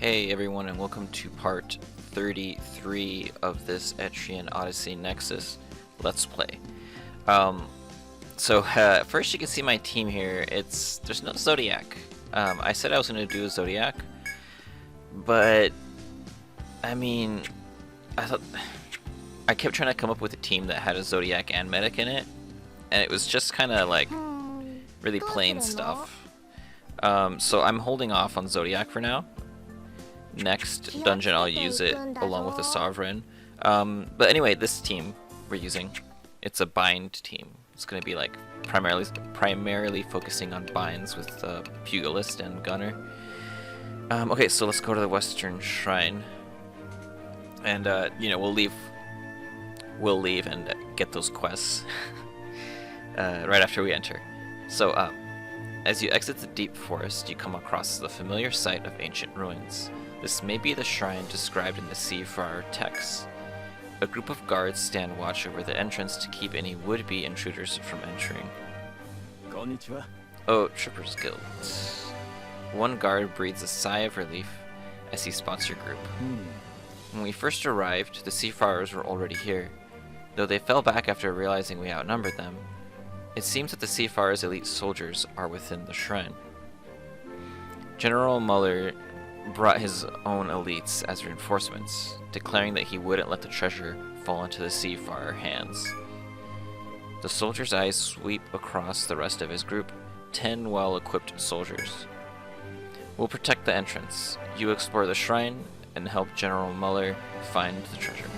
Hey everyone, and welcome to part 33 of this Etrian Odyssey Nexus Let's Play. First you can see my team here. There's no Zodiac. I said I was going to do a Zodiac, but I mean, I kept trying to come up with a team that had a Zodiac and Medic in it, and it was just kind of like really plain stuff. So I'm holding off on Zodiac for now. Next dungeon I'll use it along with the Sovereign. But anyway, this team we're using, it's a bind team. It's going to be like primarily focusing on binds with Pugilist and Gunner. Okay, so let's go to the Western Shrine, and you know, we'll leave and get those quests right after we enter. So as you exit the deep forest, you come across the familiar sight of ancient ruins. This may be the shrine described in the Seafarer texts. A group of guards stand watch over the entrance to keep any would-be intruders from entering. Konnichiwa. Oh, Tripper's Guild. One guard breathes a sigh of relief as he spots your group. When we first arrived, the Seafarers were already here, though they fell back after realizing we outnumbered them. It seems that the Seafarers' elite soldiers are within the shrine. General Muller brought his own elites as reinforcements, declaring that he wouldn't let the treasure fall into the Seafarer hands. The soldier's eyes sweep across the rest of his group, 10 well-equipped soldiers. We'll protect the entrance. You explore the shrine and help General Muller find the treasure.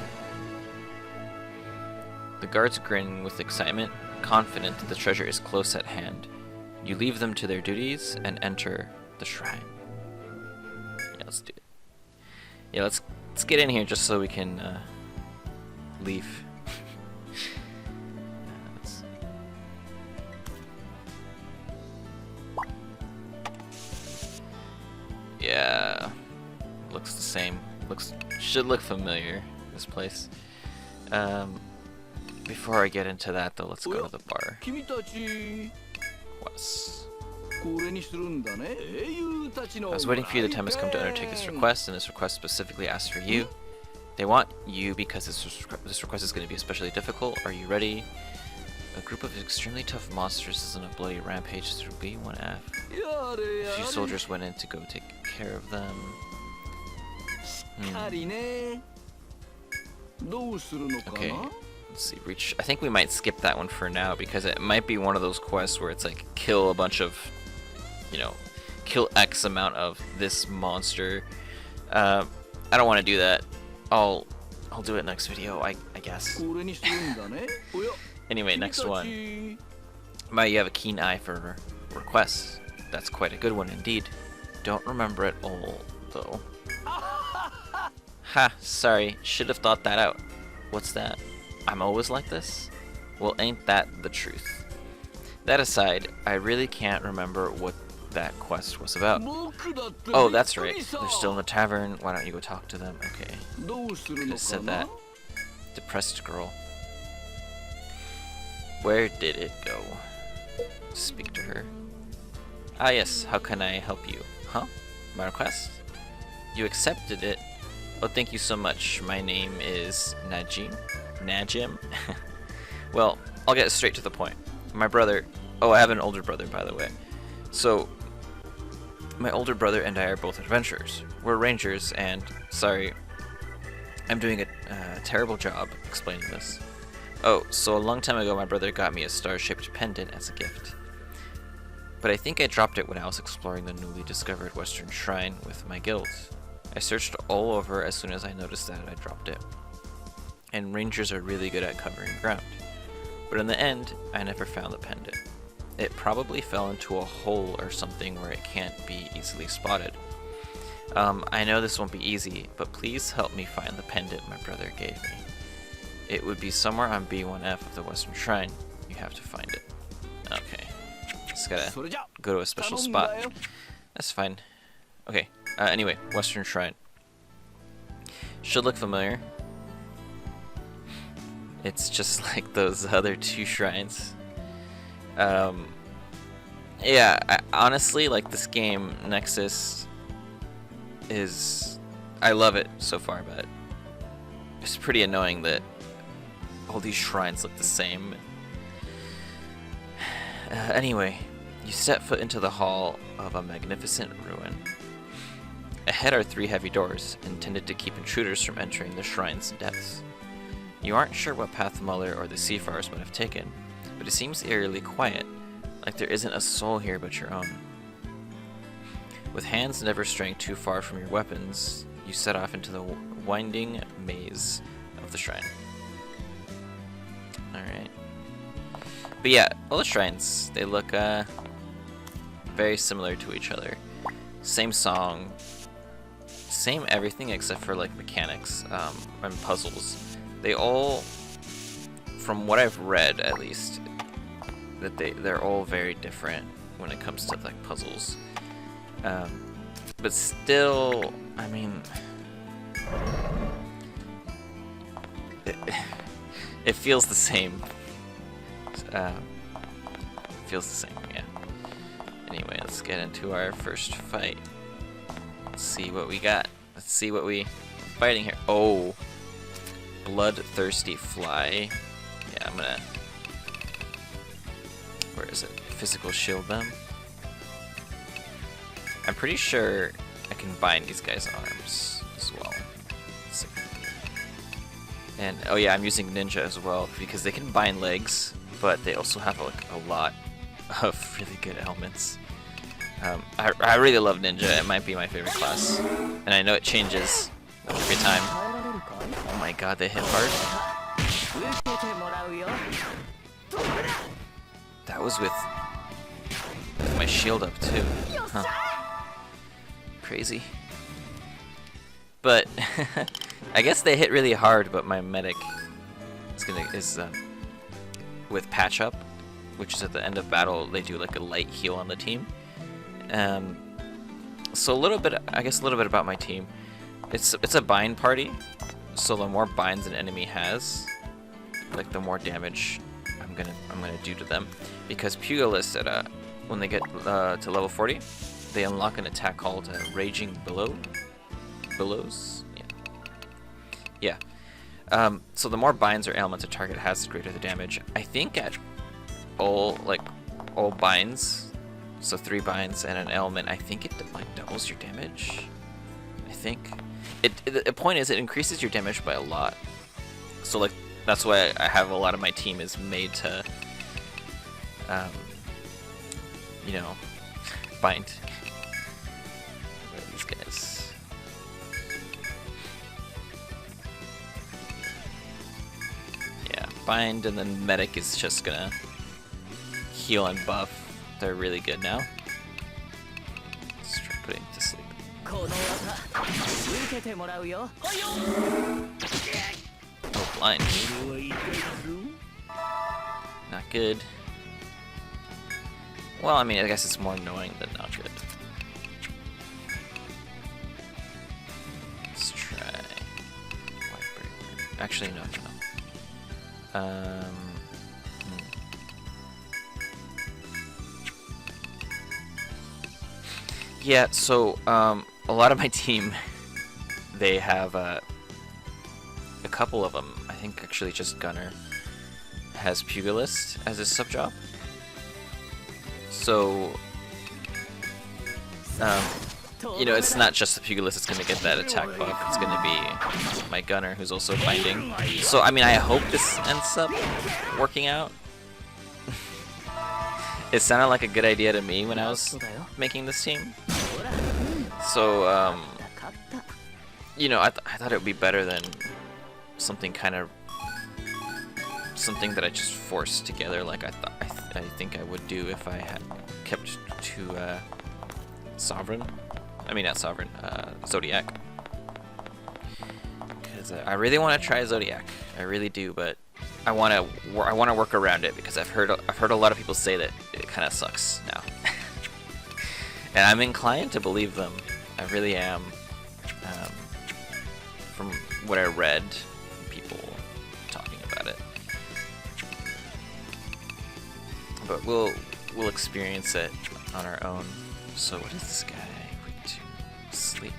The guards grin with excitement, confident that the treasure is close at hand. You leave them to their duties and enter the shrine. Yeah, let's do it. Yeah, let's get in here just so we can leave. Yeah, looks the same. Should look familiar, this place. Before I get into that though, let's go to the bar. Quests. I was waiting for you. The time has come to undertake this request, and this request specifically asks for you. They want you because this request is going to be especially difficult. Are you ready? A group of extremely tough monsters is on a bloody rampage through B1F. A few soldiers went in to go take care of them. Okay, let's see. I think we might skip that one for now because it might be one of those quests where it's like kill a bunch of, you know, kill X amount of this monster. I don't want to do that. I'll do it next video, I guess. Anyway, next one. You have a keen eye for requests. That's quite a good one indeed. Don't remember it all, though. Ha, sorry. Should have thought that out. What's that? I'm always like this? Well, ain't that the truth? That aside, I really can't remember what that quest was about. Oh, that's right. They're still in the tavern. Why don't you go talk to them? Okay. Could have said that. Depressed girl. Where did it go? Speak to her. Ah yes, how can I help you? Huh? My request? You accepted it? Oh, thank you so much. My name is Najim? Well, I'll get straight to the point. My brother... Oh, I have an older brother, by the way. So, my older brother and I are both adventurers. We're rangers, and... Sorry, I'm doing a terrible job explaining this. Oh, so a long time ago my brother got me a star-shaped pendant as a gift. But I think I dropped it when I was exploring the newly discovered Western Shrine with my guild. I searched all over as soon as I noticed that I dropped it. And rangers are really good at covering ground. But in the end, I never found the pendant. It probably fell into a hole or something where it can't be easily spotted. I know this won't be easy, but please help me find the pendant my brother gave me. It would be somewhere on B1F of the Western Shrine. You have to find it. Okay. Just gotta go to a special spot. That's fine. Okay. Anyway, Western Shrine. Should look familiar. It's just like those other two shrines. Yeah, honestly, like this game, Nexus, is, I love it so far, but it's pretty annoying that all these shrines look the same. Anyway, you step foot into the hall of a magnificent ruin. Ahead are 3 heavy doors, intended to keep intruders from entering the shrine's depths. You aren't sure what path Muller or the seafarers would have taken, but it seems eerily quiet, like there isn't a soul here but your own. With hands never straying too far from your weapons, you set off into the winding maze of the shrine. Alright. But yeah, all the shrines, they look very similar to each other. Same song, same everything except for like mechanics and puzzles. They all, from what I've read at least, that they're all very different when it comes to like puzzles. But still, I mean, it feels the same. Feels the same, yeah. Anyway, let's get into our first fight. Let's see what we got. Let's see what we fighting here. Oh, bloodthirsty fly. Yeah, I'm gonna. Where is it? Physical shield them. I'm pretty sure I can bind these guys' arms as well. Let's see. And oh yeah, I'm using ninja as well because they can bind legs, but they also have like a lot of really good elements. I really love ninja. It might be my favorite class, and I know it changes every time. Oh my god, they hit hard. That was with my shield up too. Huh. Crazy. But I guess they hit really hard, but my medic is with patch up, which is at the end of battle. They do like a light heal on the team. So a little bit, I guess, a little bit about my team. It's a bind party, so the more binds an enemy has, like the more damage I'm gonna do to them. Because Pugilist when they get to level 40, they unlock an attack called Raging Billows. Yeah. So the more binds or ailments a target has, the greater the damage. I think at all binds, so 3 binds and an ailment, I think it like doubles your damage. I think the point is it increases your damage by a lot. So like that's why I have a lot of my team is made to, you know, bind. Where are these guys? Yeah, bind, and then medic is just gonna heal and buff. They're really good now. Let's try putting it to sleep. Oh, blind. Not good. Well, I mean, I guess it's more annoying than not good. Let's try. Actually, no. Yeah, so a lot of my team, they have a couple of them. I think actually just Gunner has Pugilist as his sub job. So, you know, it's not just the Pugilist that's gonna get that attack buff. It's gonna be my Gunner who's also binding. So, I mean, I hope this ends up working out. It sounded like a good idea to me when I was making this team. So, you know, I thought it would be better than something something that I just forced together like I think I would do if I had kept to Sovereign. I mean, not Sovereign, Zodiac. Because I really want to try Zodiac. I really do, but I want to work around it because I've heard a lot of people say that it kind of sucks now. And I'm inclined to believe them. I really am. From what I read, people talking about it. But we'll experience it on our own. So what is this guy? Quick to sleep.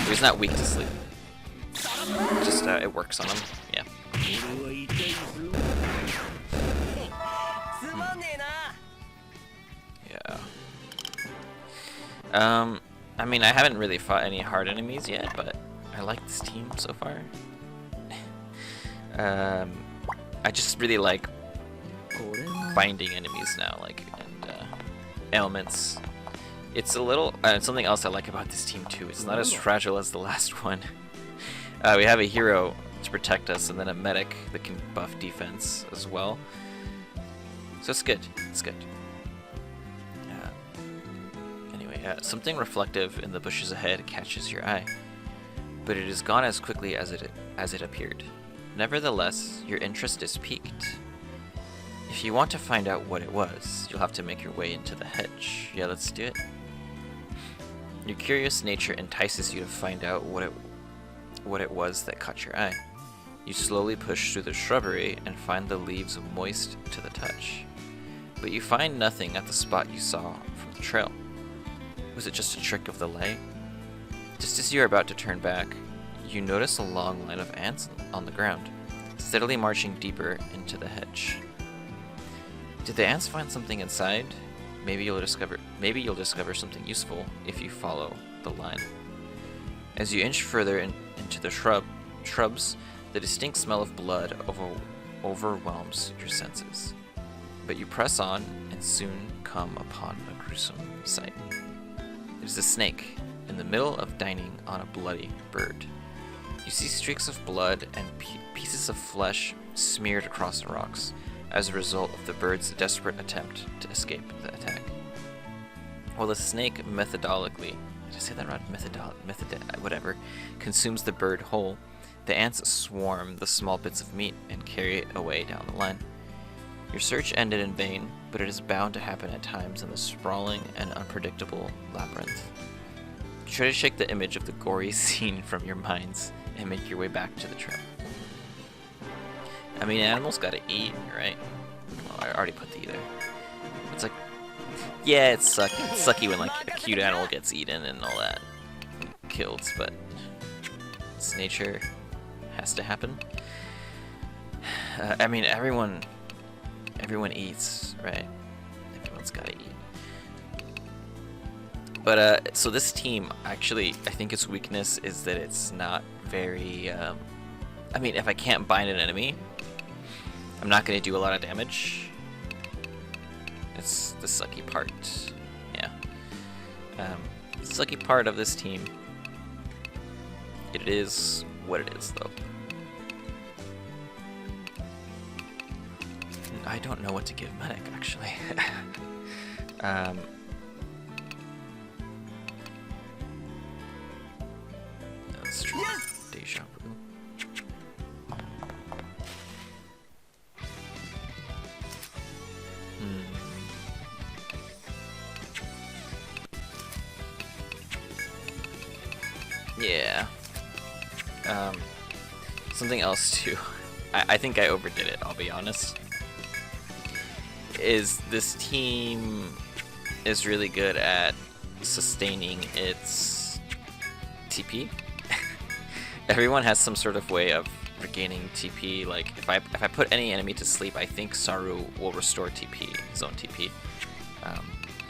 He's not weak to sleep. Just it works on him. Yeah. Yeah. I mean, I haven't really fought any hard enemies yet, but I like this team so far. I just really like binding enemies now, like, and ailments. It's a little something else I like about this team too. It's not as fragile as the last one. We have a hero to protect us, and then a medic that can buff defense as well. So it's good. It's good. Anyway, something reflective in the bushes ahead catches your eye, but it is gone as quickly as it appeared. Nevertheless, your interest is piqued. If you want to find out what it was, you'll have to make your way into the hedge. Yeah, let's do it. Your curious nature entices you to find out what it was that caught your eye. You slowly push through the shrubbery and find the leaves moist to the touch. But you find nothing at the spot you saw from the trail. Was it just a trick of the light? Just as you are about to turn back, you notice a long line of ants on the ground, steadily marching deeper into the hedge. Did the ants find something inside? Maybe you'll discover something useful if you follow the line. As you inch further into the shrubs, the distinct smell of blood overwhelms your senses. But you press on and soon come upon a gruesome sight. It is a snake in the middle of dining on a bloody bird. You see streaks of blood and pieces of flesh smeared across the rocks as a result of the bird's desperate attempt to escape the attack. While the snake methodically, did I say that right? Whatever, consumes the bird whole, the ants swarm the small bits of meat and carry it away down the line. Your search ended in vain, but it is bound to happen at times in the sprawling and unpredictable labyrinth. Try to shake the image of the gory scene from your minds and make your way back to the trail. I mean, animals gotta eat, right? Oh, I already put the E there. It's like, yeah, it's sucky when like a cute animal gets eaten and all that, killed, but it's nature, has to happen. I mean, everyone eats, right? Everyone's gotta eat. But so this team, actually, I think its weakness is that it's not very. I mean, if I can't bind an enemy, I'm not going to do a lot of damage. It's the sucky part. Yeah. The sucky part of this team. It is what it is, though. I don't know what to give medic, actually. Let's try deja vu. Yeah. Something else too. I think I overdid it, I'll be honest. Is this team is really good at sustaining its TP. Everyone has some sort of way of regaining TP. Like if I put any enemy to sleep, I think Saru will restore TP, his own TP,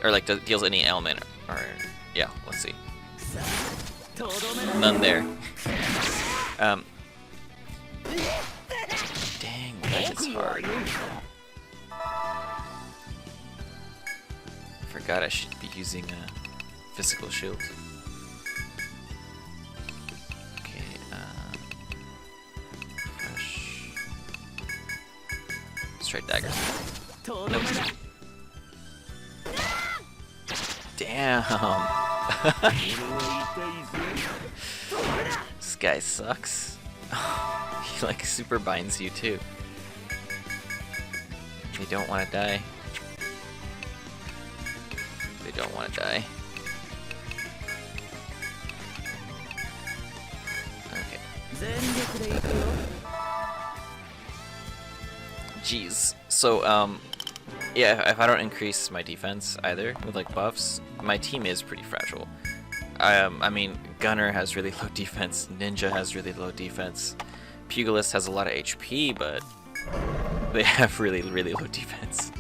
or like deals any ailment. Or yeah, let's see. None there. Dang, that is hard. Forgot I should be using a physical shield. Okay, fresh. Straight dagger. Nope. Damn. This guy sucks. He like super binds you too. They don't want to die. They don't want to die. Okay. Jeez. So, yeah, if I don't increase my defense either with like buffs, my team is pretty fragile. I mean, Gunner has really low defense. Ninja has really low defense. Pugilist has a lot of HP, but they have really low defense.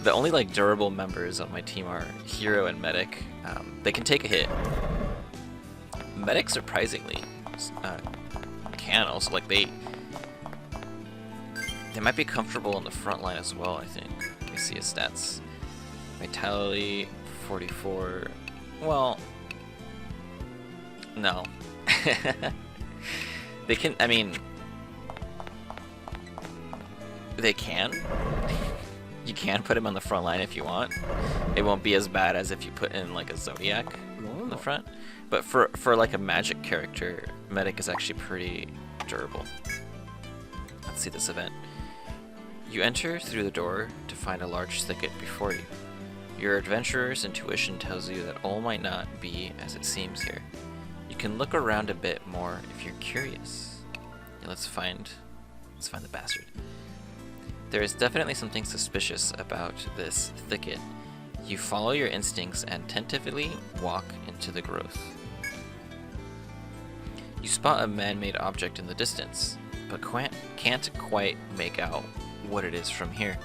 The only like durable members on my team are Hero and Medic. They can take a hit. Medic surprisingly can also, like, they might be comfortable on the front line as well, I think. Let me see his stats. Vitality 44. Well, no. They can, I mean, they can. You can put him on the front line if you want. It won't be as bad as if you put in like a Zodiac in the front. But for like a magic character, Medic is actually pretty durable. Let's see this event. You enter through the door to find a large thicket before you. Your adventurer's intuition tells you that all might not be as it seems here. You can look around a bit more if you're curious. Yeah, let's find the bastard. There is definitely something suspicious about this thicket. You follow your instincts and tentatively walk into the growth. You spot a man-made object in the distance, but can't quite make out what it is from here.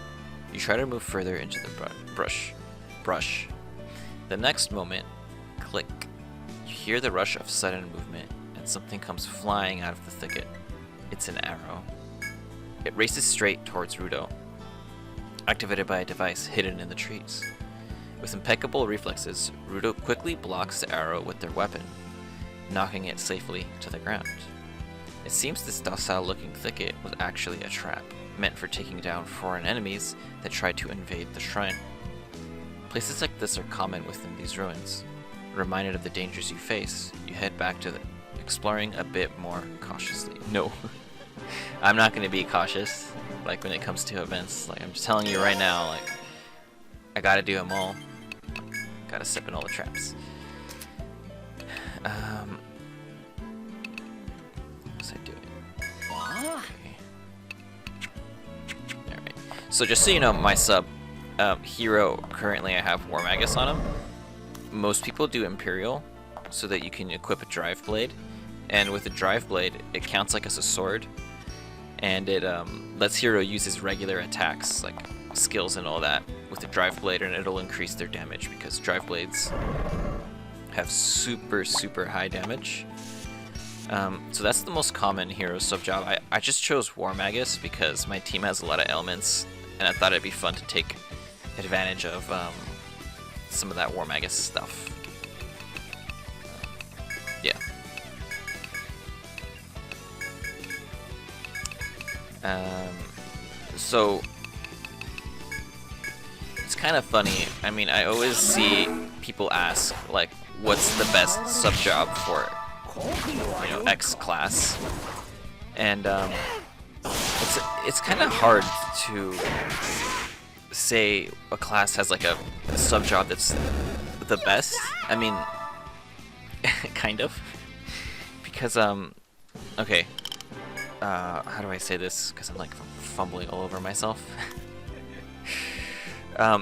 You try to move further into the brush. The next moment, click. You hear the rush of sudden movement, and something comes flying out of the thicket. It's an arrow. It races straight towards Rudo, activated by a device hidden in the trees. With impeccable reflexes, Rudo quickly blocks the arrow with their weapon, knocking it safely to the ground. It seems this docile-looking thicket was actually a trap, meant for taking down foreign enemies that tried to invade the shrine. Places like this are common within these ruins. Reminded of the dangers you face, you head back to exploring a bit more cautiously. No. I'm not going to be cautious, like, when it comes to events. Like, I'm just telling you right now, like, I gotta do them all. Gotta step in all the traps. What was I doing? Okay. Alright. So just so you know, my sub, Hero, currently I have War Magus on him. Most people do Imperial, so that you can equip a Drive Blade. And with a Drive Blade, it counts like as a sword. And it lets Hero use his regular attacks, like skills and all that, with the Drive Blade, and it'll increase their damage because Drive Blades have super high damage. So that's the most common Hero sub job. I just chose War Magus because my team has a lot of elements, and I thought it'd be fun to take advantage of some of that War Magus stuff. Yeah. So it's kind of funny. I mean, I always see people ask, like, what's the best sub job for, you know, X class, and it's kind of hard to say a class has like a sub job that's the best. I mean, kind of, because okay. How do I say this? Because I'm like fumbling all over myself.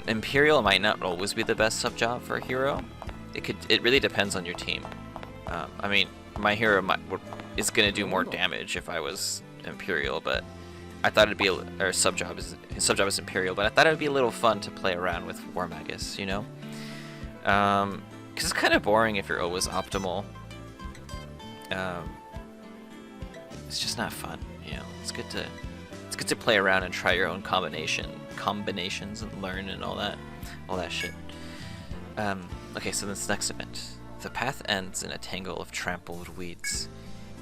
Imperial might not always be the best sub job for a hero. It really depends on your team. I mean, my hero is gonna do more damage if I was Imperial, but I thought it'd be his sub job is Imperial, but I thought it'd be a little fun to play around with War Magus, you know? Because it's kind of boring if you're always optimal. It's just not fun, you know. It's good to play around and try your own combinations and learn and all that shit. Okay, so this next event. The path ends in a tangle of trampled weeds.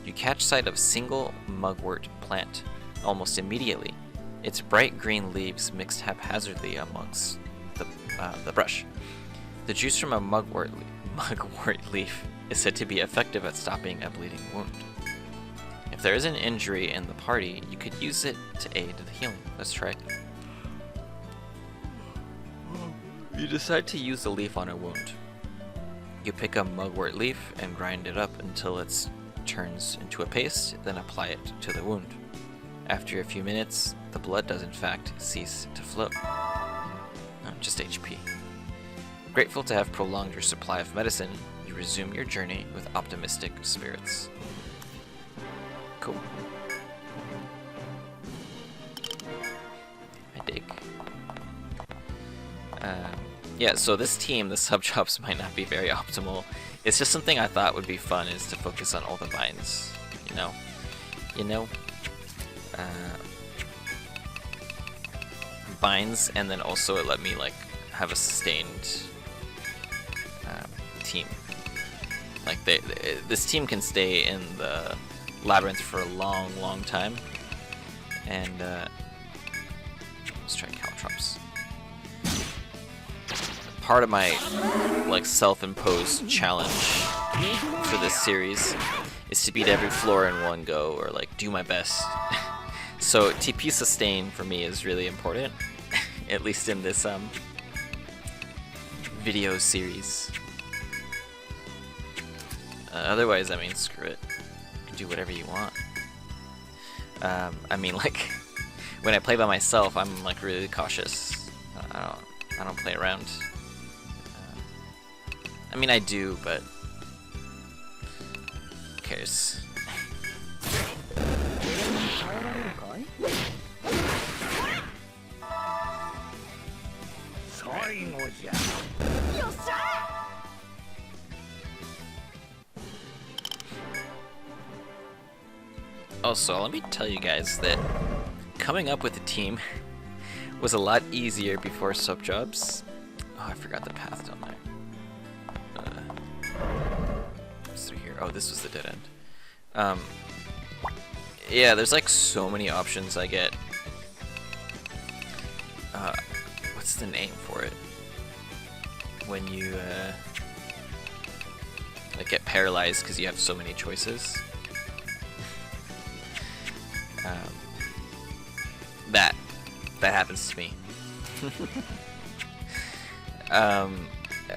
You catch sight of a single mugwort plant almost immediately. Its bright green leaves mixed haphazardly amongst the brush. The juice from a mugwort leaf is said to be effective at stopping a bleeding wound. If there is an injury in the party, you could use it to aid the healing. Let's try it. You decide to use the leaf on a wound. You pick a mugwort leaf and grind it up until it turns into a paste, then apply it to the wound. After a few minutes, the blood does in fact cease to flow. Oh, just HP. Grateful to have prolonged your supply of medicine, you resume your journey with optimistic spirits. Cool. I dig. Yeah, so this team, the sub-jobs might not be very optimal. It's just something I thought would be fun, is to focus on all the vines, you know? Vines, and then also it let me, like, have a sustained team. Like, this team can stay in the labyrinth for a long, long time. And, let's try caltrops. Part of my, like, self-imposed challenge for this series is to beat every floor in one go, or, like, do my best. So TP sustain for me is really important, at least in this video series. Otherwise, I mean, screw it. You can do whatever you want. I mean, like, when I play by myself, I'm, like, really cautious. I don't play around. I mean, I do, but who cares? Also, let me tell you guys that coming up with a team was a lot easier before sub-jobs. Oh, I forgot the path down there. What's through here? Oh, this was the dead end. Yeah, there's like so many options I get. What's the name for it? When you like get paralyzed because you have so many choices. That happens to me.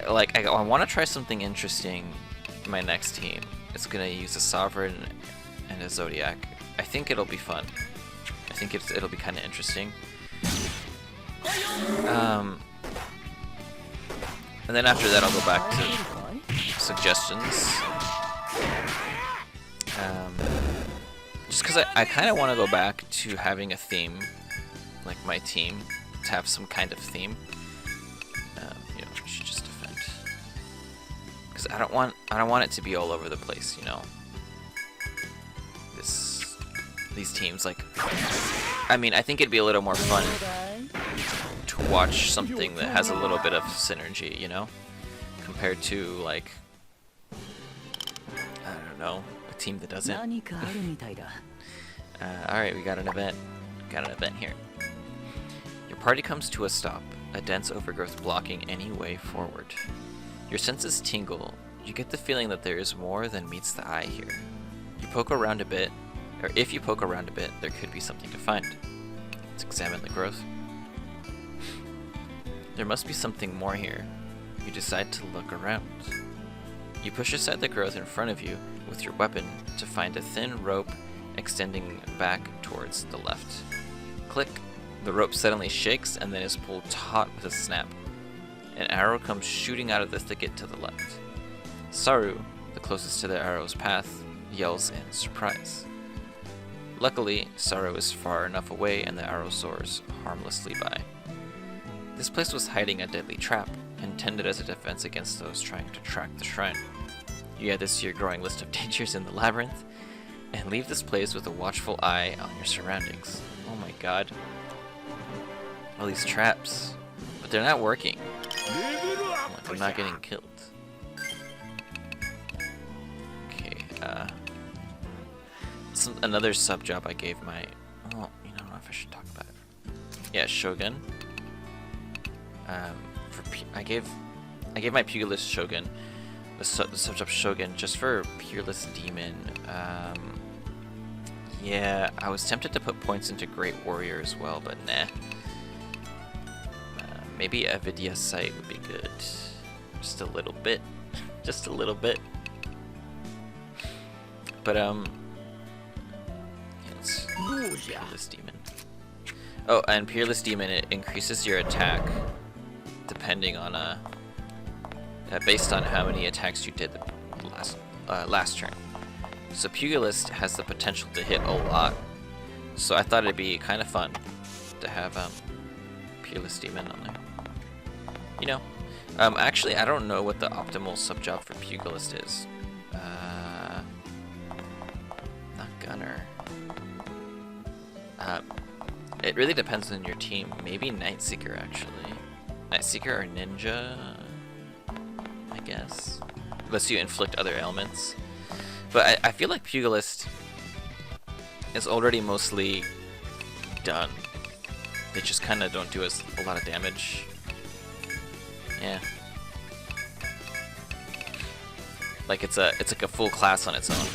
Like I want to try something interesting in my next team. It's gonna use a Sovereign and a Zodiac. I think it'll be fun. I think it'll be kind of interesting. And then after that I'll go back to suggestions. Just because I kind of want to go back to having a theme, like my team, to have some kind of theme. You know, I should just defend. Because I don't want it to be all over the place, you know. These teams, like, I mean, I think it'd be a little more fun to watch something that has a little bit of synergy, you know, compared to, like, I don't know, a team that doesn't. Alright, we got an event. Got an event here. Your party comes to a stop, a dense overgrowth blocking any way forward. Your senses tingle. You get the feeling that there is more than meets the eye here. You poke around a bit, or if you poke around a bit, there could be something to find. Let's examine the growth. There must be something more here. You decide to look around. You push aside the growth in front of you with your weapon to find a thin rope extending back towards the left. Click. The rope suddenly shakes and then is pulled taut with a snap. An arrow comes shooting out of the thicket to the left. Saru, the closest to the arrow's path, yells in surprise. Luckily, Saru is far enough away and the arrow soars harmlessly by. This place was hiding a deadly trap, intended as a defense against those trying to track the shrine. You add this to your growing list of dangers in the labyrinth, and leave this place with a watchful eye on your surroundings. Oh my god. All these traps. But they're not working. Like, I'm not getting killed. Okay, another sub job I gave my... Oh, you know, I don't know if I should talk about it. Yeah, Shogun. I gave my Pugilist Shogun, the sub job Shogun, just for Peerless Demon. Yeah, I was tempted to put points into Great Warrior as well, but nah. Maybe a Vidya Sight would be good. Just a little bit. Just a little bit. But, yeah, let's... Peerless Demon. Oh, and Peerless Demon, it increases your attack depending on, based on how many attacks you did last turn. So Pugilist has the potential to hit a lot. So I thought it'd be kind of fun to have Pugilist Demon on there. You know, actually I don't know what the optimal subjob for Pugilist is. Not Gunner. It really depends on your team. Maybe Night Seeker actually. Night Seeker or Ninja, I guess. Lets you inflict other ailments. But I feel like Pugilist is already mostly done. They just kind of don't do us a lot of damage. Yeah. Like it's like a full class on its own.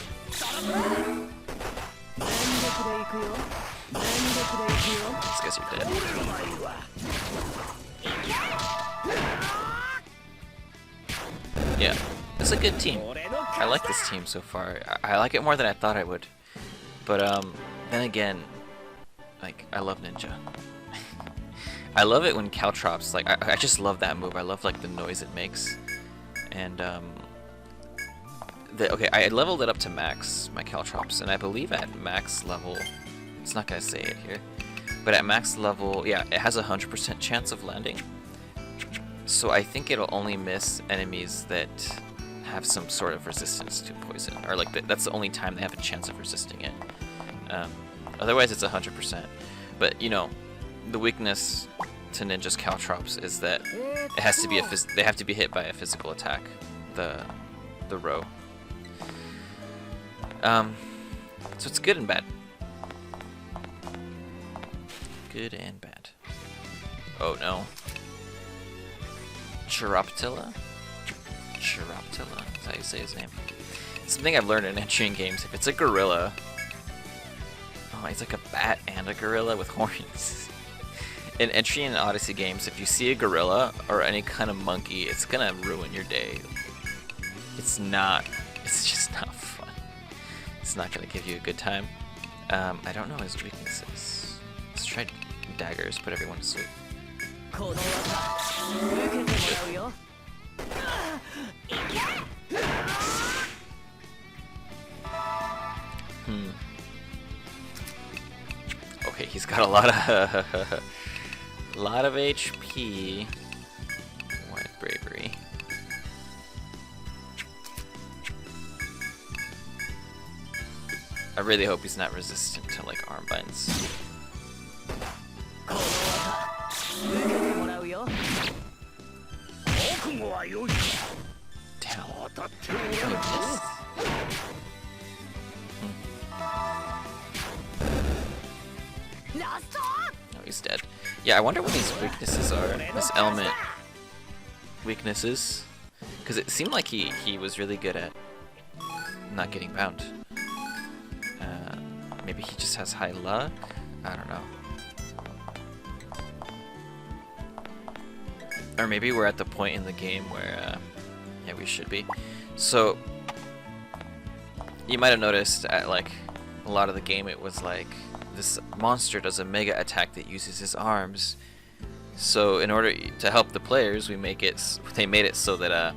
These guys are dead. Yeah, it's a good team. I like this team so far. I like it more than I thought I would. But then again, like I love Ninja. I love it when Caltrops, like I just love that move. I love like the noise it makes. And okay, I leveled it up to max, my Caltrops, and I believe at max level, it's not gonna say it here, but at max level, yeah, it has a 100% chance of landing. So I think it'll only miss enemies that have some sort of resistance to poison, or like that's the only time they have a chance of resisting it. Otherwise, it's 100%. But you know, the weakness to Ninja's Caltrops is that it has to be they have to be hit by a physical attack. The row. So it's good and bad. Good and bad. Oh no. Chiroptilla? Chiroptilla? Is that how you say his name? Something I've learned in Etrian games. If it's a gorilla... Oh, he's like a bat and a gorilla with horns. In Etrian Odyssey games, if you see a gorilla or any kind of monkey, it's gonna ruin your day. It's just not fun. It's not gonna give you a good time. I don't know his weaknesses. Let's try daggers, put everyone to sleep. Okay, he's got a lot of HP. What bravery? I really hope he's not resistant to like arm binds. Damn. Oh, he's dead. Yeah, I wonder what his weaknesses are. His element weaknesses. Because it seemed like he was really good at not getting bound. Maybe he just has high luck? I don't know. Or maybe we're at the point in the game where, yeah, we should be. So, you might have noticed at like a lot of the game it was like, this monster does a mega attack that uses his arms. So in order to help the players, they made it so that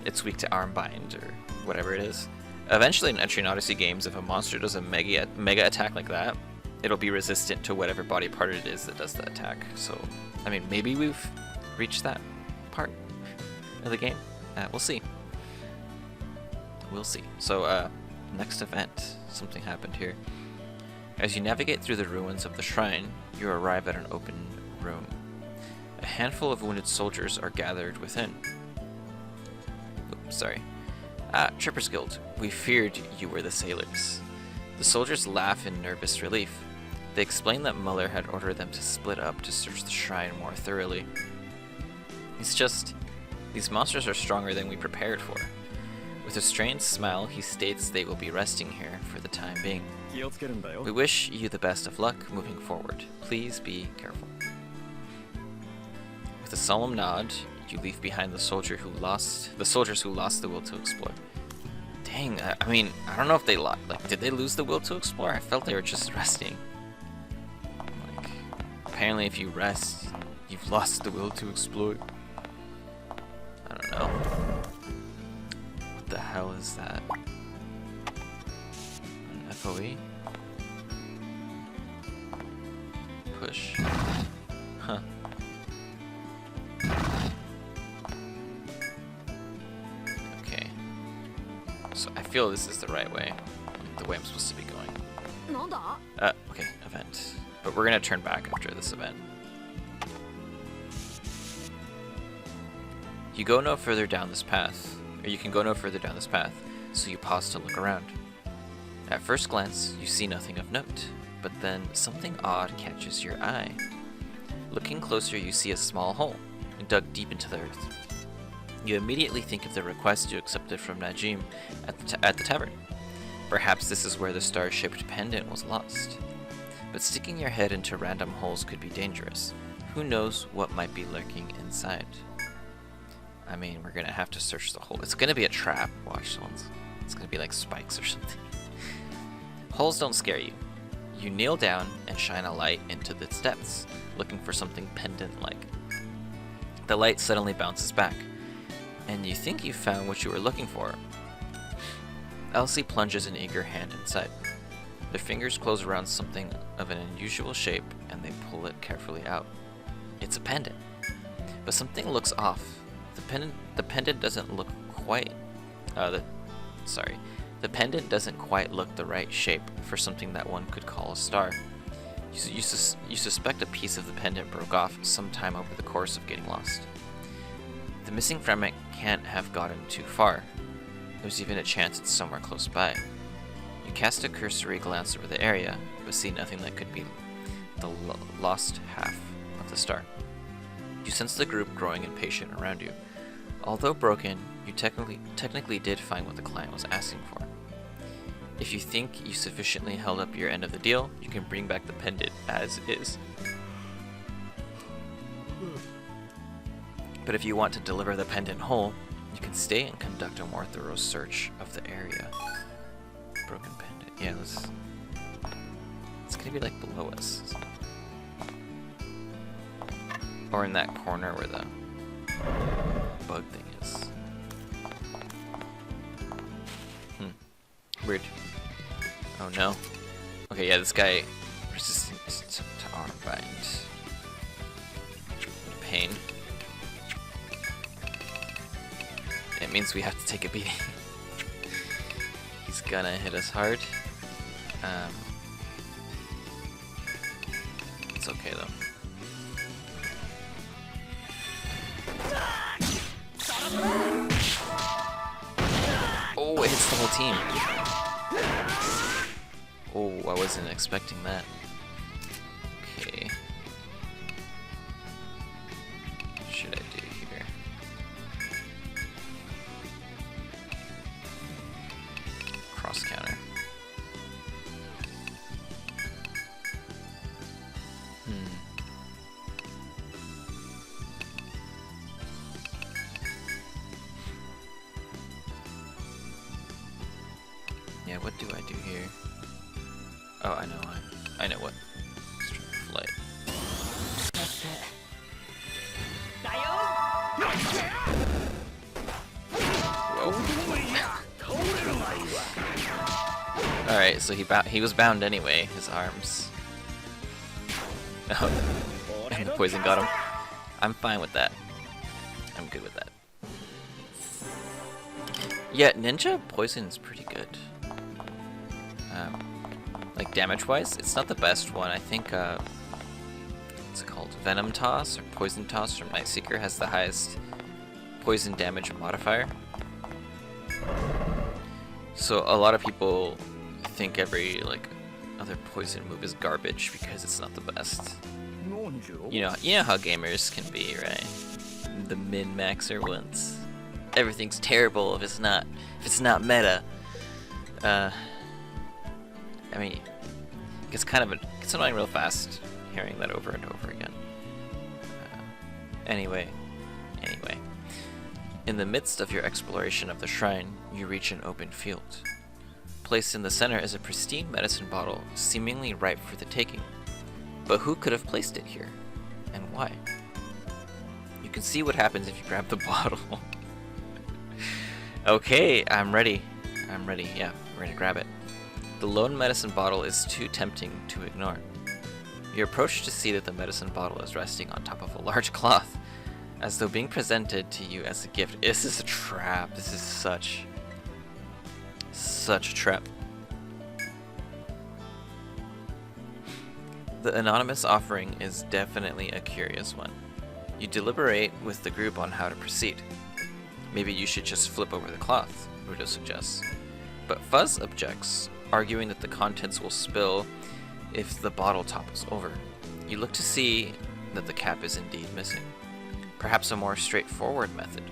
it's weak to arm bind or whatever it is. Eventually in Etrian Odyssey games, if a monster does a mega attack like that, it'll be resistant to whatever body part it is that does the attack. So, I mean, maybe we've reached that part of the game. We'll see. We'll see. So, next event, something happened here. As you navigate through the ruins of the shrine, you arrive at an open room. A handful of wounded soldiers are gathered within. Oops, sorry. Tripper's Guild, we feared you were the sailors. The soldiers laugh in nervous relief. They explain that Muller had ordered them to split up to search the shrine more thoroughly. It's just, these monsters are stronger than we prepared for. With a strange smile, he states they will be resting here for the time being. We wish you the best of luck moving forward. Please be careful. With a solemn nod, you leave behind the soldiers who lost the will to explore. Dang, I mean, I don't know if they did they lose the will to explore? I felt they were just resting. Like, apparently if you rest, you've lost the will to explore. I don't know. hell is that? An FOE? Push. Huh. Okay. So I feel this is the right way. Like the way I'm supposed to be going. Okay, event. But we're gonna turn back after this event. You go no further down this path, or you can go no further down this path, so you pause to look around. At first glance, you see nothing of note, but then something odd catches your eye. Looking closer, you see a small hole, dug deep into the earth. You immediately think of the request you accepted from Najim at the tavern. Perhaps this is where the star-shaped pendant was lost. But sticking your head into random holes could be dangerous. Who knows what might be lurking inside? I mean, we're gonna have to search the hole. It's gonna be a trap. Watch someone's. It's gonna be like spikes or something. Holes don't scare you. You kneel down and shine a light into its depths, looking for something pendant-like. The light suddenly bounces back, and you think you found what you were looking for. Elsie plunges an eager hand inside. Their fingers close around something of an unusual shape, and they pull it carefully out. It's a pendant. But something looks off. The pendant doesn't look quite... The pendant doesn't quite look the right shape for something that one could call a star. You suspect a piece of the pendant broke off sometime over the course of getting lost. The missing fragment can't have gotten too far. There's even a chance it's somewhere close by. You cast a cursory glance over the area, but see nothing that could be the lost half of the star. You sense the group growing impatient around you. Although broken, you technically did find what the client was asking for. If you think you sufficiently held up your end of the deal, you can bring back the pendant as is. But if you want to deliver the pendant whole, you can stay and conduct a more thorough search of the area. Broken pendant. Yeah, it's gonna be like below us. Or in that corner where the bug thing is. Weird. Oh no. Okay, yeah, this guy resistant to arm bind. Pain. It means we have to take a beating. He's gonna hit us hard. It's okay though. Oh, it hits the whole team. Oh, I wasn't expecting that. Okay. What should I do here? Cross counter. Yeah, what do I do here? Oh, I know what. Flight. Whoa. Alright, so he was bound anyway, his arms. Oh, and the poison got him. I'm fine with that. I'm good with that. Yeah, ninja poison is pretty good. Like damage-wise, it's not the best one. I think, what's it called? Venom Toss or Poison Toss from Nightseeker has the highest poison damage modifier. So a lot of people think every like other poison move is garbage because it's not the best. You know how gamers can be, right? The min-maxer ones. Everything's terrible if it's not meta. I mean, it's it's annoying real fast hearing that over and over again. Anyway. In the midst of your exploration of the shrine, you reach an open field. Placed in the center is a pristine medicine bottle, seemingly ripe for the taking. But who could have placed it here? And why? You can see what happens if you grab the bottle. Okay, I'm ready. I'm ready. Yeah, we're gonna grab it. The lone medicine bottle is too tempting to ignore. You approach to see that the medicine bottle is resting on top of a large cloth, as though being presented to you as a gift. This is a trap. This is such a trap. The anonymous offering is definitely a curious one. You deliberate with the group on how to proceed. Maybe you should just flip over the cloth, Rudo suggests. But Fuzz objects, arguing that the contents will spill if the bottle topples over. You look to see that the cap is indeed missing. Perhaps a more straightforward method.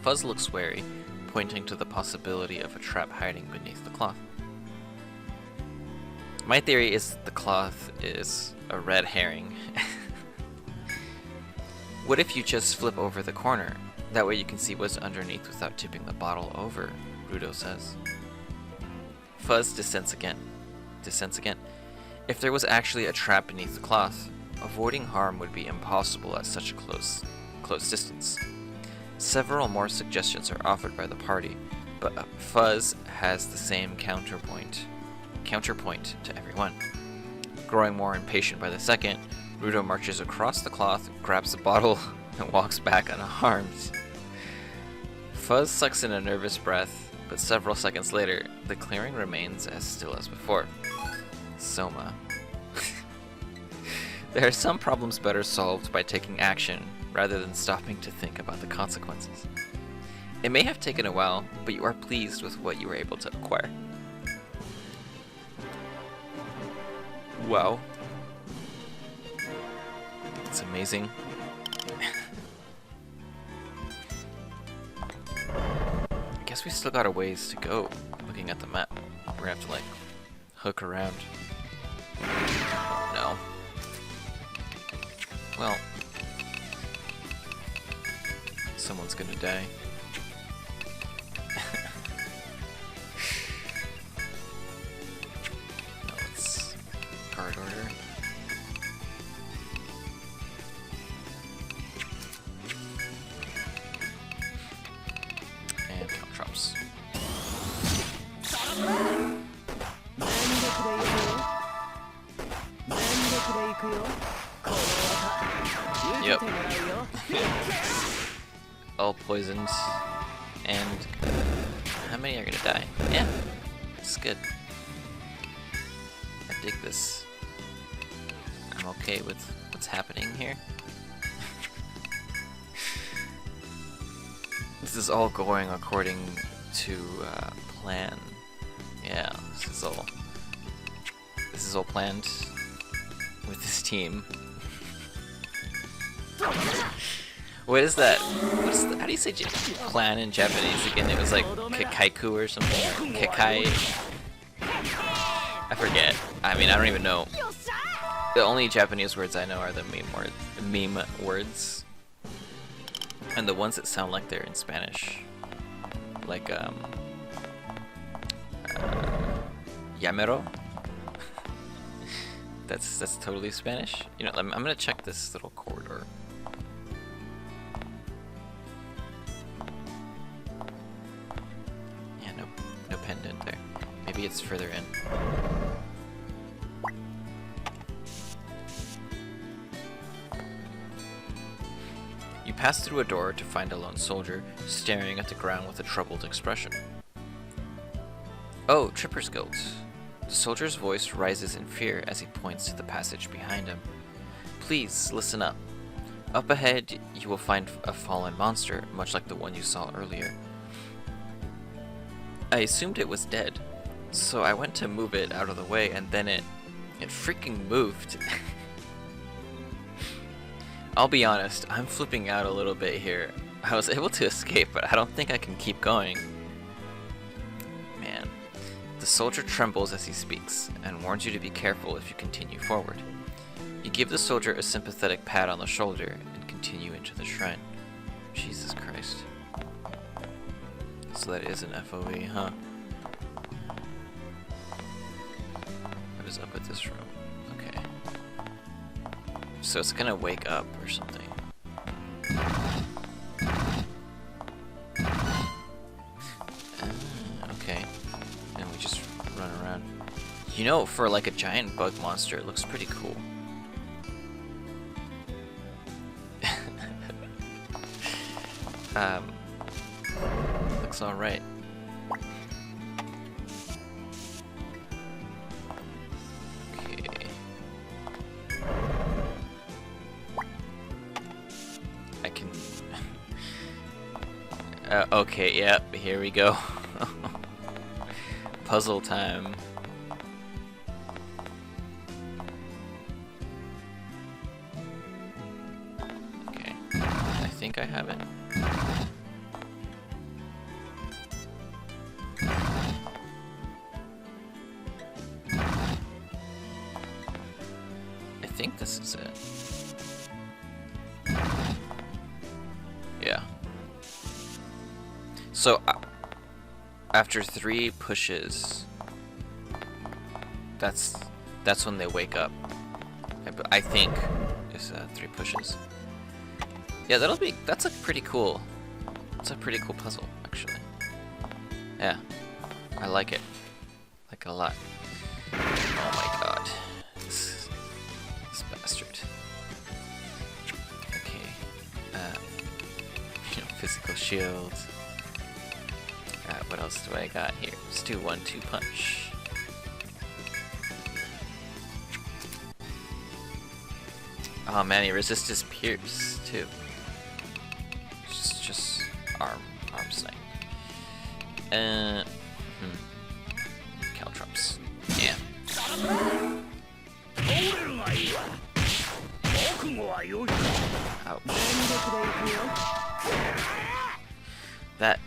Fuzz looks wary, pointing to the possibility of a trap hiding beneath the cloth. My theory is that the cloth is a red herring. What if you just flip over the corner? That way you can see what's underneath without tipping the bottle over, Rudo says. Fuzz dissents again. If there was actually a trap beneath the cloth, avoiding harm would be impossible at such a close distance. Several more suggestions are offered by the party, but Fuzz has the same counterpoint to everyone. Growing more impatient by the second, Rudo marches across the cloth, grabs the bottle, and walks back unharmed. Fuzz sucks in a nervous breath, but several seconds later, the clearing remains as still as before. Soma. There are some problems better solved by taking action, rather than stopping to think about the consequences. It may have taken a while, but you are pleased with what you were able to acquire. Wow. It's amazing. I guess we still got a ways to go, looking at the map. We're gonna have to, like, hook around. No. Well. Someone's gonna die. No, it's card order. And caltrops. Yep. All poisoned. And how many are gonna die? Yeah, it's good. I dig this. I'm okay with what's happening here. This is all going according to plan. Yeah, this is all planned with this team. What is that? How do you say plan in Japanese again? It was like kikaiku or something. Kikai. I forget. I mean, I don't even know. The only Japanese words I know are the meme words. And the ones that sound like they're in Spanish. Like, Yamero? That's totally Spanish. You know, I'm gonna check this little corridor. Yeah, no pendant there. Maybe it's further in. You pass through a door to find a lone soldier staring at the ground with a troubled expression. Oh, Tripper's Guild. The soldier's voice rises in fear as he points to the passage behind him. Please, listen up. Up ahead, you will find a fallen monster, much like the one you saw earlier. I assumed it was dead, so I went to move it out of the way, and then it freaking moved. I'll be honest, I'm flipping out a little bit here. I was able to escape, but I don't think I can keep going. Man. The soldier trembles as he speaks, and warns you to be careful if you continue forward. You give the soldier a sympathetic pat on the shoulder, and continue into the shrine. Jesus Christ. So that is an FOE, huh? What is up with this room? Okay. So it's gonna wake up or something. You know, for like a giant bug monster, it looks pretty cool. Looks alright. Okay. I can... okay, yep, here we go. Puzzle time. Okay, I think I have it. I think this is it. Yeah. So, after 3 pushes, that's when they wake up. I think it's 3 pushes. Yeah, that's a pretty cool. It's a pretty cool puzzle, actually. Yeah, I like it. Like it a lot. Oh my god, this bastard. Okay. Physical shields. What else do I got here? Let's do 1-2 punch. Oh man, he resists his pierce too. Just arm snipe. Caltrops. Yeah. Ouch. That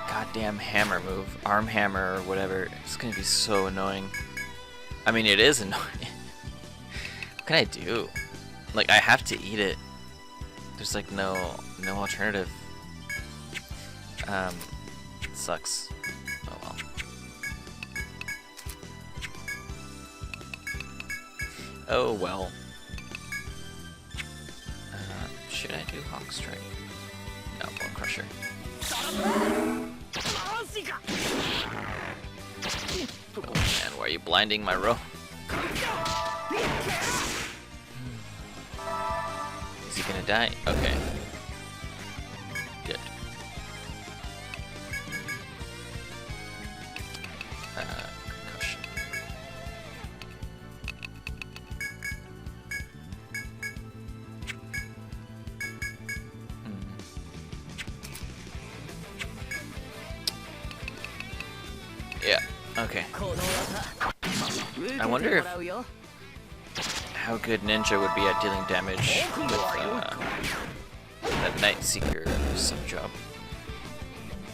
goddamn hammer move, arm hammer or whatever, it's gonna be so annoying. I mean, it is annoying. What can I do? Like, I have to eat it. There's like no alternative. It sucks. Oh well. Oh well. Should I do Hawk Strike? No, Bone Crusher. Oh man, why are you blinding my row? Is he gonna die? Okay. Good. Concussion. Yeah, okay. I wonder if how good Ninja would be at dealing damage with that Night Seeker sub-job.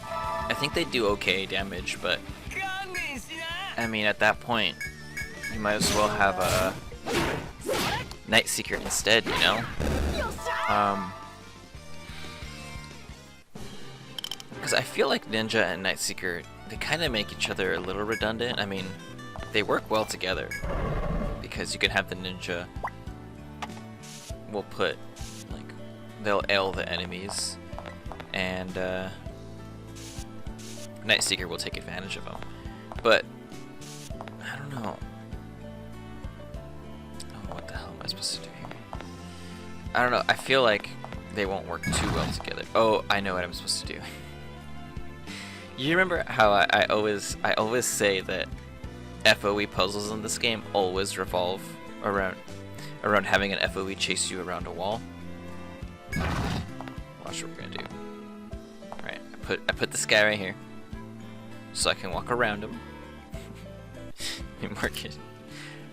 I think they do okay damage, but I mean, at that point, you might as well have a Night Seeker instead, you know? Because I feel like Ninja and Night Seeker, they kind of make each other a little redundant. I mean, they work well together because you can have the Ninja will put, like, they'll ail the enemies, and Night Seeker will take advantage of them. But I don't know. Oh, what the hell am I supposed to do here? I don't know. I feel like they won't work too well together. Oh, I know what I'm supposed to do. You remember how I always say that FOE puzzles in this game always revolve around having an FOE chase you around a wall? Watch what we're gonna do. Alright, I put this guy right here, so I can walk around him. Mark it.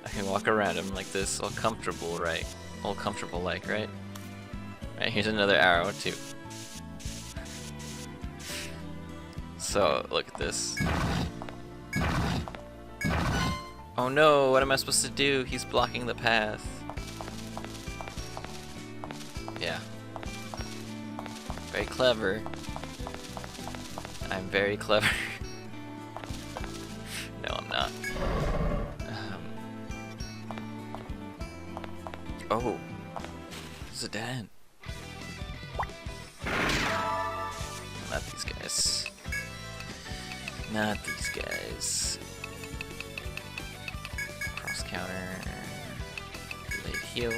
I can walk around him like this, all comfortable, right? All comfortable like, right? Right, here's another arrow too. So, look at this. Oh no, what am I supposed to do? He's blocking the path. Yeah. Very clever. I'm very clever. No, I'm not. Oh. This is a dead end. Not these guys. Not these guys. counter. Delayed heal.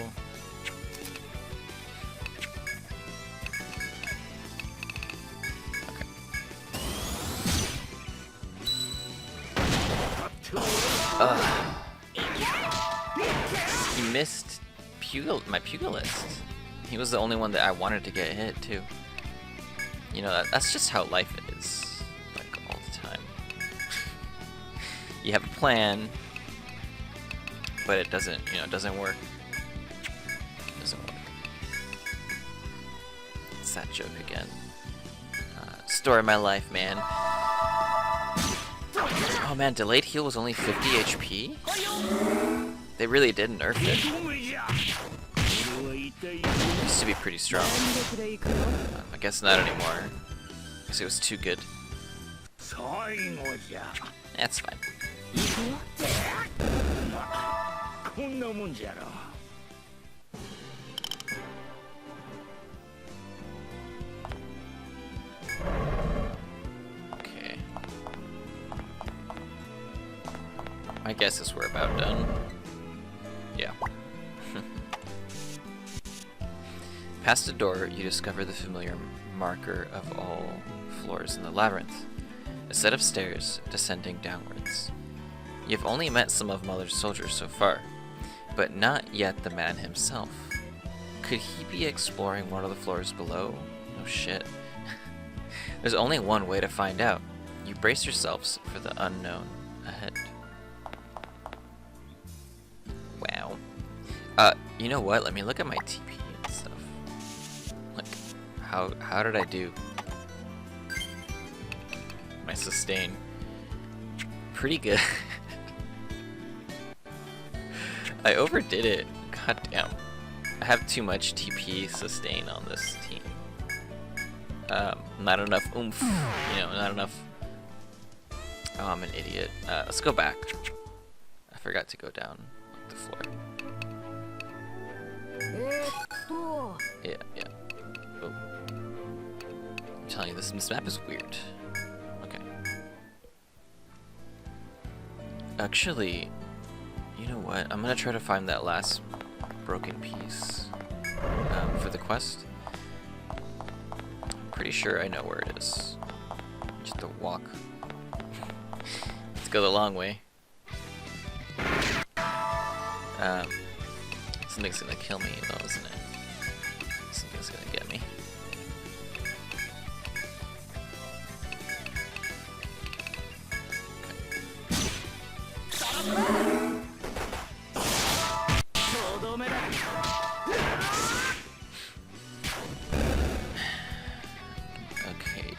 He missed my Pugilist. He was the only one that I wanted to get hit too. You know, that's just how life is, like all the time. You have a plan, but it doesn't, you know, it doesn't work. It doesn't work. It's that joke again. Story of my life, man. Oh man, delayed heal was only 50 HP? They really did nerf it. Used to be pretty strong. I guess not anymore. I guess it was too good. That's fine. Okay. My guess is we're about done. Yeah. Past a door, you discover the familiar marker of all floors in the labyrinth. A set of stairs descending downwards. You've only met some of Mother's soldiers so far, but not yet the man himself. Could he be exploring one of the floors below? No shit. There's only one way to find out. You brace yourselves for the unknown ahead. Wow. You know what? Let me look at my TP and stuff. Like, how did I do? My sustain. Pretty good. I overdid it. God damn. I have too much TP sustain on this team. Not enough oomph. You know, not enough. Oh, I'm an idiot. Let's go back. I forgot to go down the floor. Yeah. Oh. I'm telling you, this map is weird. Okay. Actually, you know what? I'm gonna try to find that last broken piece for the quest. I'm pretty sure I know where it is. Just to walk. Let's go the long way. Something's gonna kill me though, isn't it? Something's gonna get me. Okay.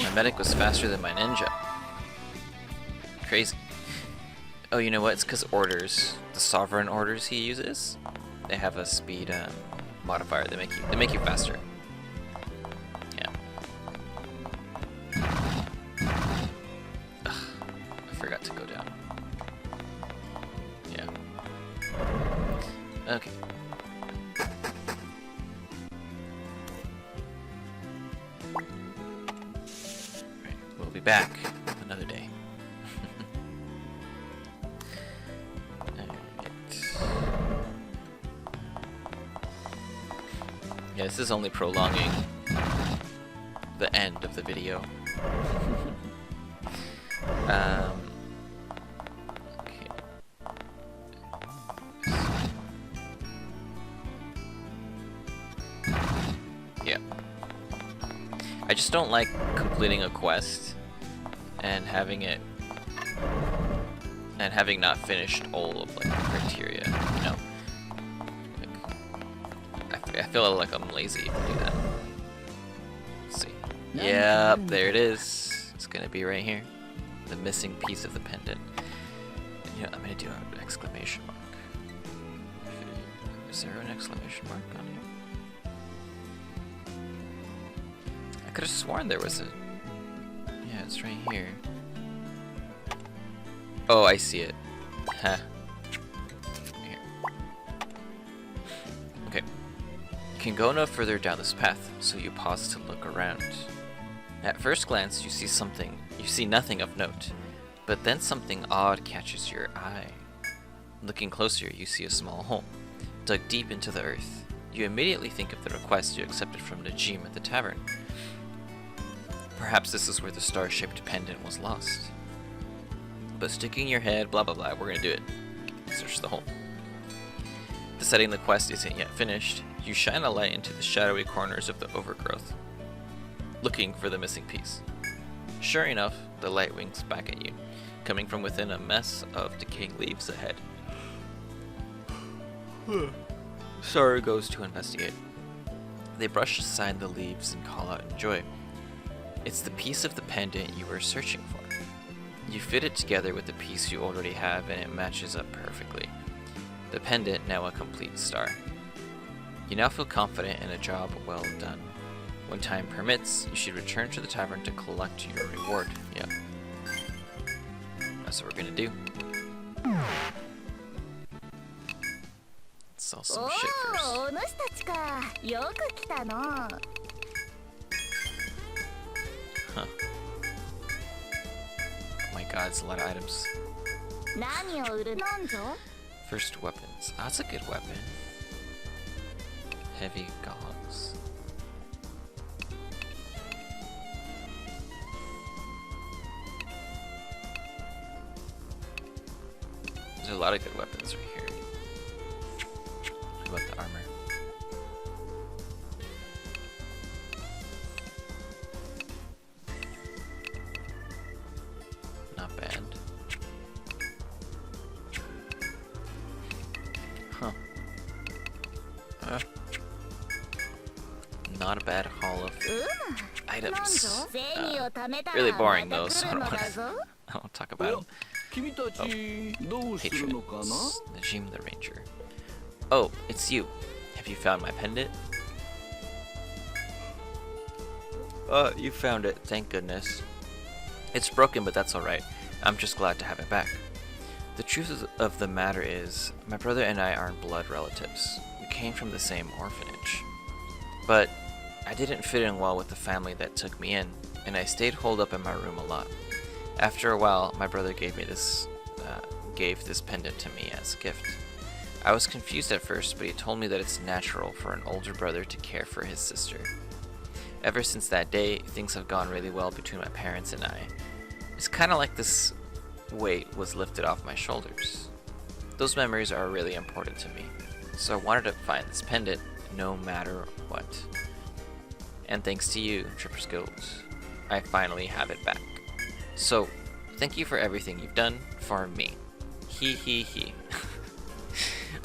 My medic was faster than my ninja. Crazy. Oh, you know what? It's because orders, the sovereign orders he uses, they have a speed modifier. They make you faster. Yeah. Ugh, I forgot to go down. Yeah. Okay. We'll be back another day. Yeah, this is only prolonging the end of the video. Okay. Yeah. I just don't like completing a quest and having not finished all of like the criteria, you know. I feel like I'm lazy if I do that. Let's see. Yep, there it is. It's gonna be right here. The missing piece of the pendant. You know, I'm gonna do an exclamation mark. Is there an exclamation mark on here? I could have sworn there was a... Yeah, it's right here. Oh, I see it. Huh. Here. can go no further down this path, so you pause to look around. At first glance, you see nothing of note, but then something odd catches your eye. Looking closer, you see a small hole, dug deep into the earth. You immediately think of the request you accepted from Najim at the tavern. Perhaps this is where the star-shaped pendant was lost. But sticking your head, blah blah blah, we're gonna do it. Search the hole. Deciding the quest isn't yet finished, you shine a light into the shadowy corners of the overgrowth, looking for the missing piece. Sure enough, the light winks back at you, coming from within a mess of decaying leaves ahead. Saru goes to investigate. They brush aside the leaves and call out in joy. It's the piece of the pendant you were searching for. You fit it together with the piece you already have and it matches up perfectly. The pendant now a complete star. You now feel confident in a job well done. When time permits, you should return to the tavern to collect your reward. Yep. That's what we're gonna do. Let's sell some shit first. Huh. Oh my god, it's a lot of items. First weapons. Oh, that's a good weapon. Heavy gongs. There's a lot of good weapons right here. What about the armor? Not bad. Huh. Not a bad haul of items. Really boring though, so I don't want to talk about them. Oh, patrons. Najim the Ranger. Oh, it's you. Have you found my pendant? You found it, thank goodness. It's broken, but that's alright. I'm just glad to have it back. The truth of the matter is, my brother and I aren't blood relatives. We came from the same orphanage. But I didn't fit in well with the family that took me in, and I stayed holed up in my room a lot. After a while, my brother gave this pendant to me as a gift. I was confused at first, but he told me that it's natural for an older brother to care for his sister. Ever since that day, things have gone really well between my parents and I. It's kind of like this weight was lifted off my shoulders. Those memories are really important to me, so I wanted to find this pendant no matter what. And thanks to you, Tripper's Guild, I finally have it back. So, thank you for everything you've done for me. He.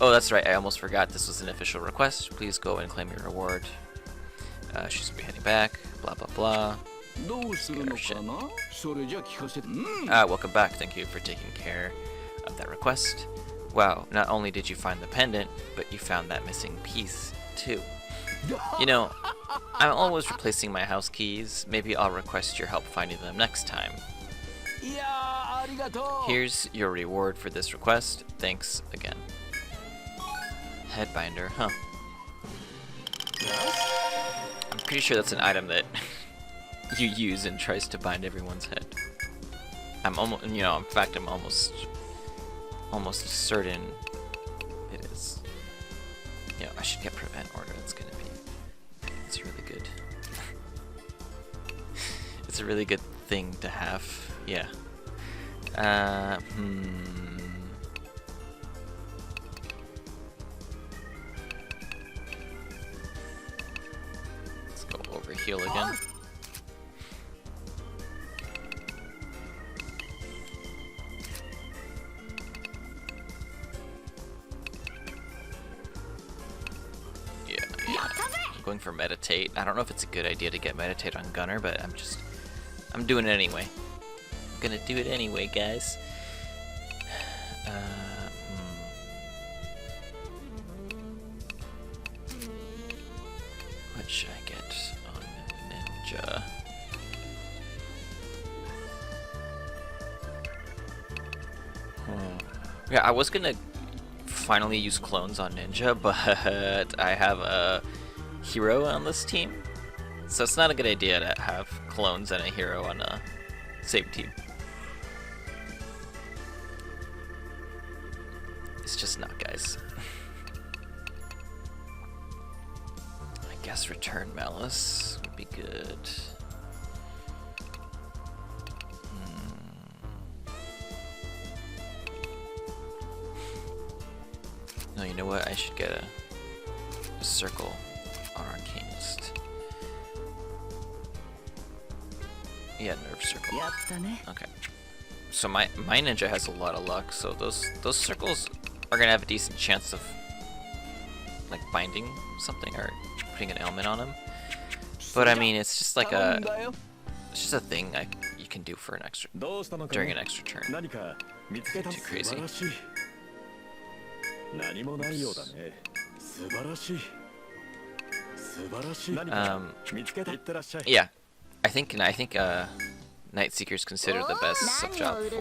Oh, that's right, I almost forgot this was an official request. Please go and claim your reward. She's gonna be heading back, blah blah blah. Welcome back, thank you for taking care of that request. Wow, not only did you find the pendant, but you found that missing piece, too. You know, I'm always replacing my house keys. Maybe I'll request your help finding them next time. Here's your reward for this request. Thanks again. Headbinder, huh? I'm pretty sure that's an item that you use and tries to bind everyone's head. I'm almost, in fact, I'm almost certain it is. I should get prevent order. It's really good. It's a really good thing to have. Yeah. Let's go over heal again. Going for meditate. I don't know if it's a good idea to get meditate on Gunner, but I'm doing it anyway. I'm gonna do it anyway, guys. What should I get on Ninja? Yeah, I was gonna finally use clones on Ninja, but I have a hero on this team, so it's not a good idea to have clones and a hero on a same team. It's just not, guys. I guess return Malice would be good. No, you know what? I should get a circle on Arcanist. Yeah, nerve circle. Okay. So my ninja has a lot of luck, so those circles are gonna have a decent chance of like binding something or putting an ailment on him. But I mean, it's just like it's just a thing you can do for an extra during an extra turn. Too crazy. Yeah, I think Night Seeker's considered the best sub job for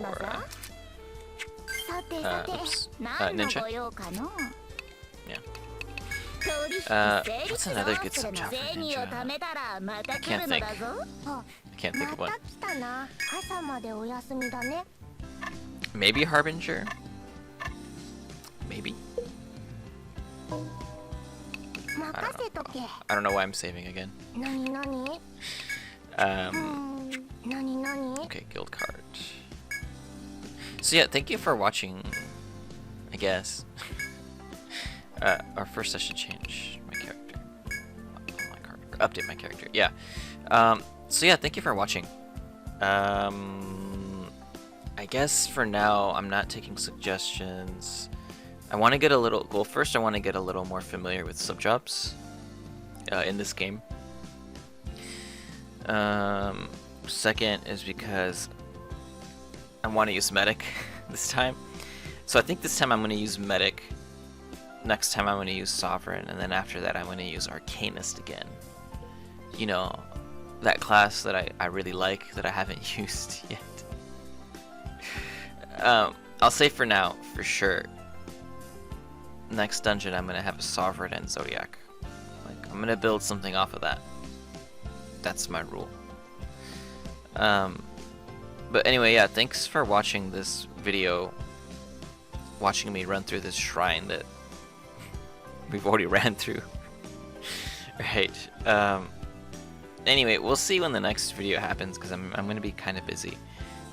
ninja. Yeah. What's another good sub job for ninja? I can't think. I can't think of one. Maybe Harbinger. Maybe. I don't know why I'm saving again. Okay, guild card. So yeah, thank you for watching, I guess. Or first I should change my character. Update my character, yeah. So yeah, thank you for watching. I guess for now, I'm not taking suggestions. I want to get a little, well, first I want to get a little more familiar with subjobs in this game. Second is because I want to use medic this time. So I think this time I'm going to use medic. Next time I'm going to use sovereign, and then after that I'm going to use arcanist again. You know, that class that I really like that I haven't used yet. I'll say for now, for sure, next dungeon I'm going to have a sovereign and zodiac. Like, I'm going to build something off of that. That's my rule. But anyway, yeah, thanks for watching this video, watching me run through this shrine that we've already ran through. Right. Anyway, we'll see when the next video happens, because I'm going to be kind of busy.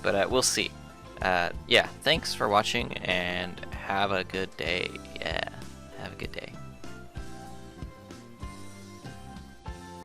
But we'll see. Yeah, thanks for watching, and have a good day.